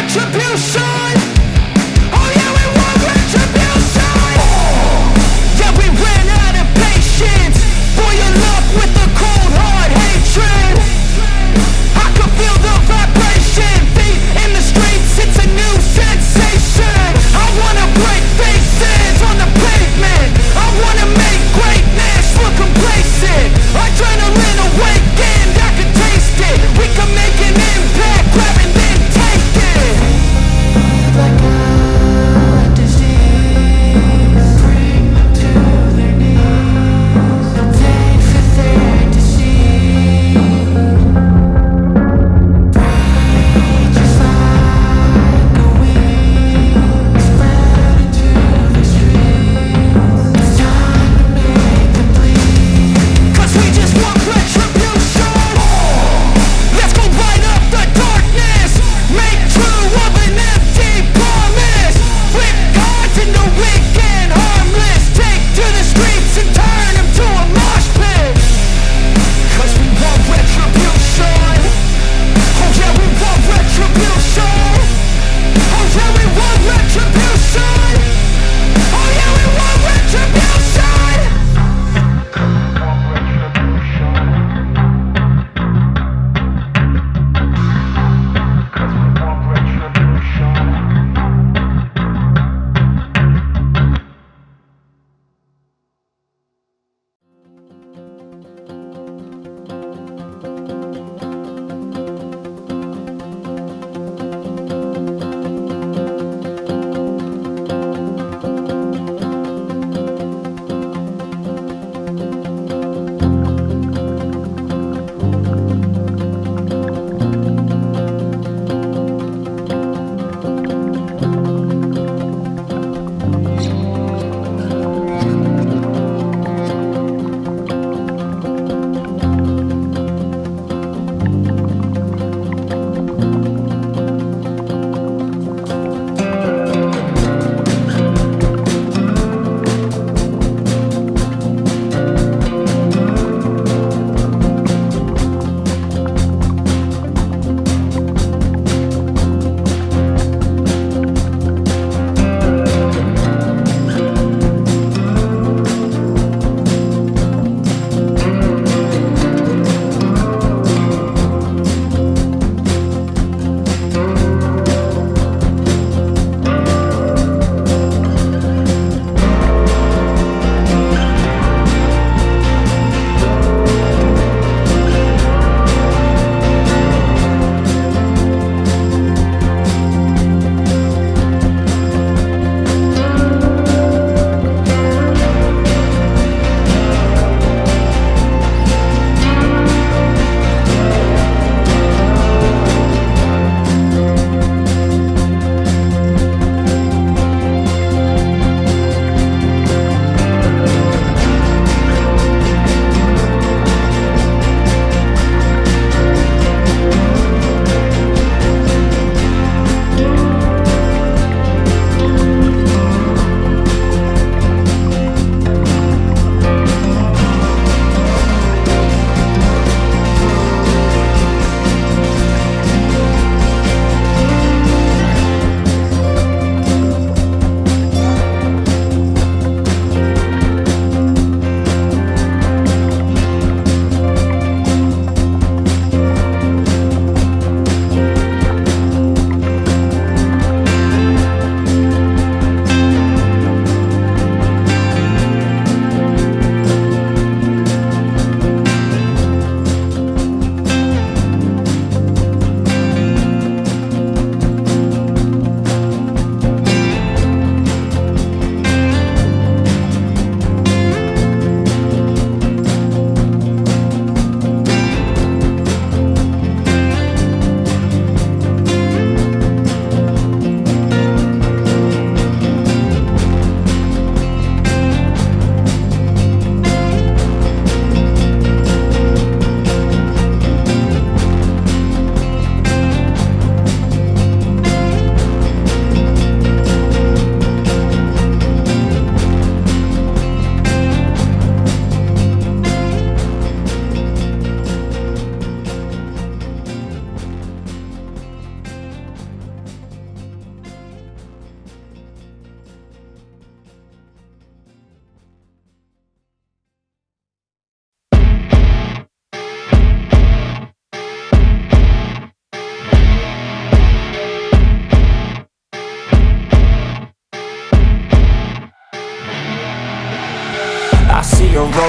retribution. Oh yeah, we want retribution. Yeah, we ran out of patience. Boil up with the cold hard hatred. I can feel the vibration. Feet in the streets, it's a new sensation. I wanna break faces on the pavement. I wanna make greatness look complacent. Adrenaline awakened, I can taste it. We can make an impact, grab and then take it.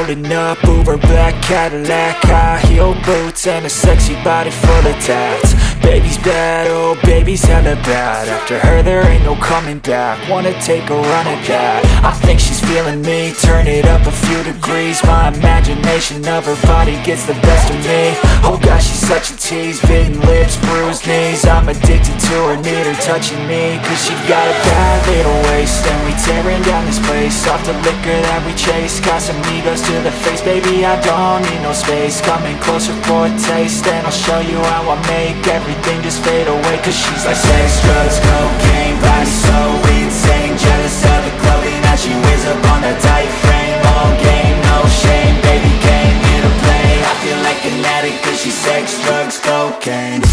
loading up, Uber black Cadillac, high heel boots and a sexy body full of tats. Baby's bad, oh baby's hella bad. After her there ain't no coming back. Wanna take a run at that. I think she's feeling me, turn it up a few degrees. My imagination of her body gets the best of me. Oh gosh, she's such a tease, bitten lips, bruised knees. I'm addicted to her, need her touching me, cause she got a bad little waist. And we tearing down this place, off the liquor that we chase. Got some egos to the face, baby I don't need no space. Coming closer for a taste, and I'll show you how I make everything just fade away. Cause she's like sex, drugs, cocaine, body so insane. Jealous of the clothing that she wears up on a tight frame. All game, no shame, baby came here to play. I feel like an addict cause she's sex, drugs, cocaine.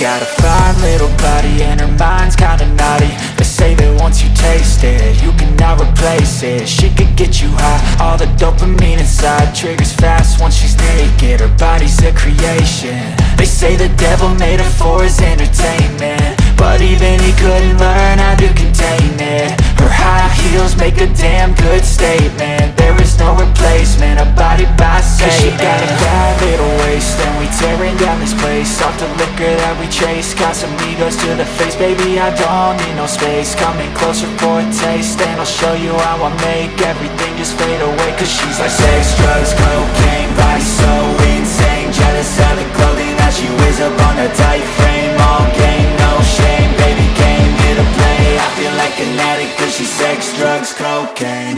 Got a fine little body and her mind's kinda naughty. They say that once you taste it, you cannot replace it. She could get you high, all the dopamine inside triggers fast once she's naked. Her body's a creation. They say the devil made her for his entertainment, but even he couldn't learn how to contain it. Her high heels make a damn good statement. There is no replacement, a body by Satan. Cause she got a bad little waist, and we tearing down this place. Off the liquor that we chase, got some egos to the face. Baby I don't need no space, coming closer for a taste. And I'll show you how I make everything just fade away. Cause she's like sex, drugs, cocaine, body so insane. Jealous of the clothing that she wears up on a tight frame. All game, no shame, baby came here to play. I feel like an addict cause she's sex, drugs, cocaine.